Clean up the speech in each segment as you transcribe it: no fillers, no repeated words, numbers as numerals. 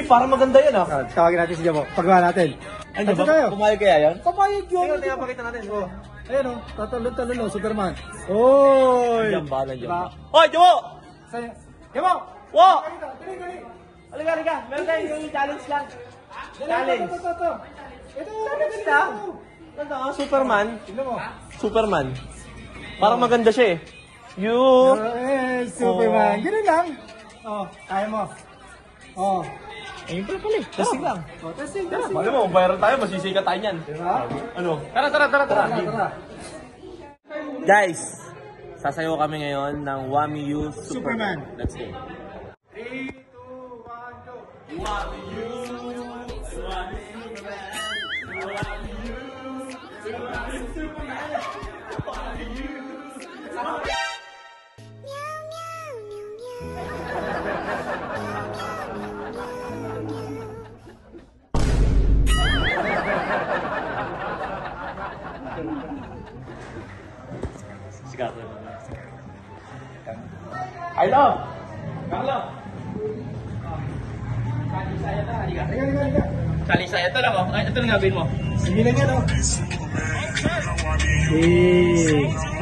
parang maganda yan ah. Tawagin natin si Jabo. Pagawa natin. Ano ba? Pumayag kaya yan? Pumayag yun. Tingnan, tingnan, pakita natin. Oh. Ayun o, tatalon-talon o, Superman. Oy! Nandiyan ba? Nandiyan ba? Hoy, Jabo! Jabo! Wo! Dali! Halika, halika. Meron tayo yung challenge lang. Challenge. Ito, Lang. Ganda ka, Superman. tignan mo. Superman. Parang maganda siya eh. You. Superman. Ganun lang. Oh, kaya mo. Oh. Ayun pala eh. Testing lang. Oh, testing. Alam mo, viral tayo, masisikat tayo niyan. Diba? Ano? Tara. Guys, sasayaw kami ngayon ng Wami U Superman. Let's go. 3, 2, 1, go. Wami U, Wami Superman, Wami U, Wami Superman, Wami U. Sikat. Carlo! Carlo! Challenge saya ito lang oh. Ay, ito lang gagawin mo. Sige lang yan, oh.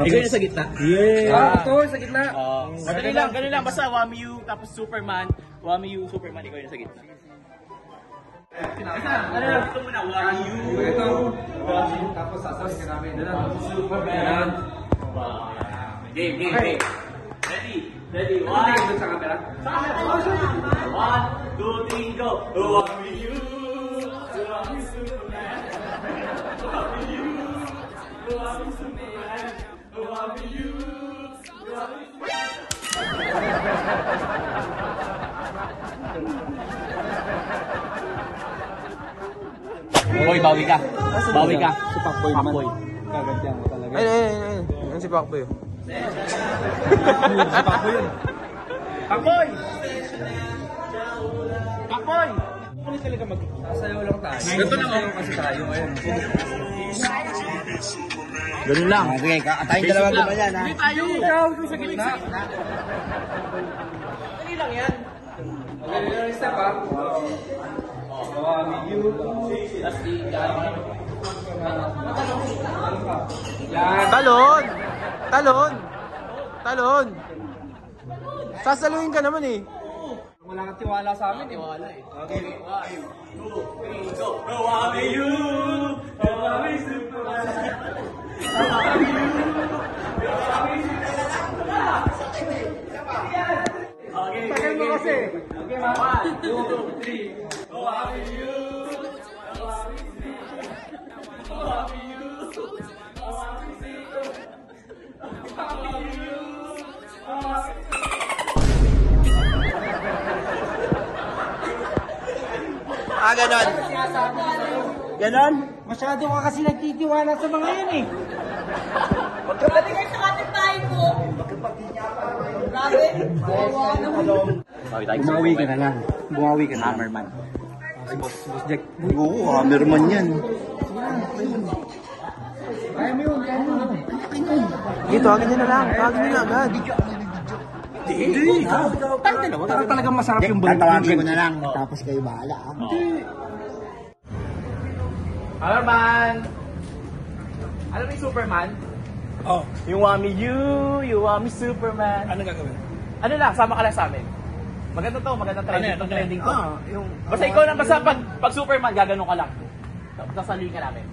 Ikaw yung sa gitna. Ito, sa gitna. Ganun lang. Basta Wami U, tapos Superman. Wami U, Superman, ikaw yung sa gitna. Ano lang, ito muna. Wami U. Ito. Tapos sasabihin ka namin. Superman. Game. Ready. One. Sa camera. 1, 2, 3, go. Wami U. Wami Superman. Wami U. Wami Superman. Wami U. Wami Boy, bawi ka. Si Pacboy naman. Gagantihan mo talaga. Ayun. Yan si Pacboy. Si Pacboy yun. Pacboy! Ano talaga sasayaw lang tayo. Ganito lang ako. Kasi tayo ngayon. Ganun lang. Okay, tayong dalawang gumawa yan, ha? Hindi tayo. Ikaw, sa gitna. Dali lang yan. Okay, step, ha? Talon! Sasaluhin ka naman eh. Wala kang tiwala sa amin, eh. Wala eh. Okay. 1, 2, 3, go! Wami U! Wami Superman! Wami U! Wami Superman! Okay. Tagal mo kasi. Okay, 1, 2, 3. Wami U! Wami Superman! Wami U! Wami Superman! Ganon? Masyado ka kasi nagtitiwala sa mga yan, eh. Pati kayo sa kapitbahay ko. Grabe. Bawa naman. Bumawi ka na lang. Bumawi ka na. Hammerman. Si Boss Jack. Oo, Hammerman yan. Kaya mo yun. Dito, agad nyo na lang. Agad nyo na agad. Hindi. Tayo talagang masarap yung bulong. Tatawagin ko na lang, tapos kayo bahala. Hammerman! Alam mo yung Superman? Oh. Yung Wami U, yung Wami Superman. Ano gagawin? Ano lang, sama ka lang sa amin. Maganda trending. Ano yan? Trending to. Yung... Basta ikaw lang, basta pag Superman, gaganon ka lang. Sasalihin ka namin.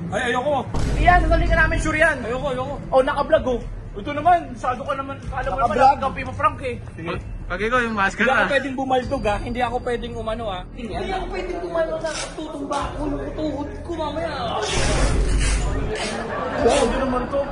Ay, ayoko. Iyan, sasalihin ka namin, sure yan. Ayoko. Oh, naka-vlog oh. Ito naman, sado ka naman, alam mo naman lang, kampi mo Frank eh. Sige. Pag ikaw yung masker Hindi ako pwedeng bumaldog, ha? Hindi ako pwedeng umano, ha? Hindi ako pwedeng kumano na tutumba ako yung tuhod ko mamaya. Oo, hindi naman to.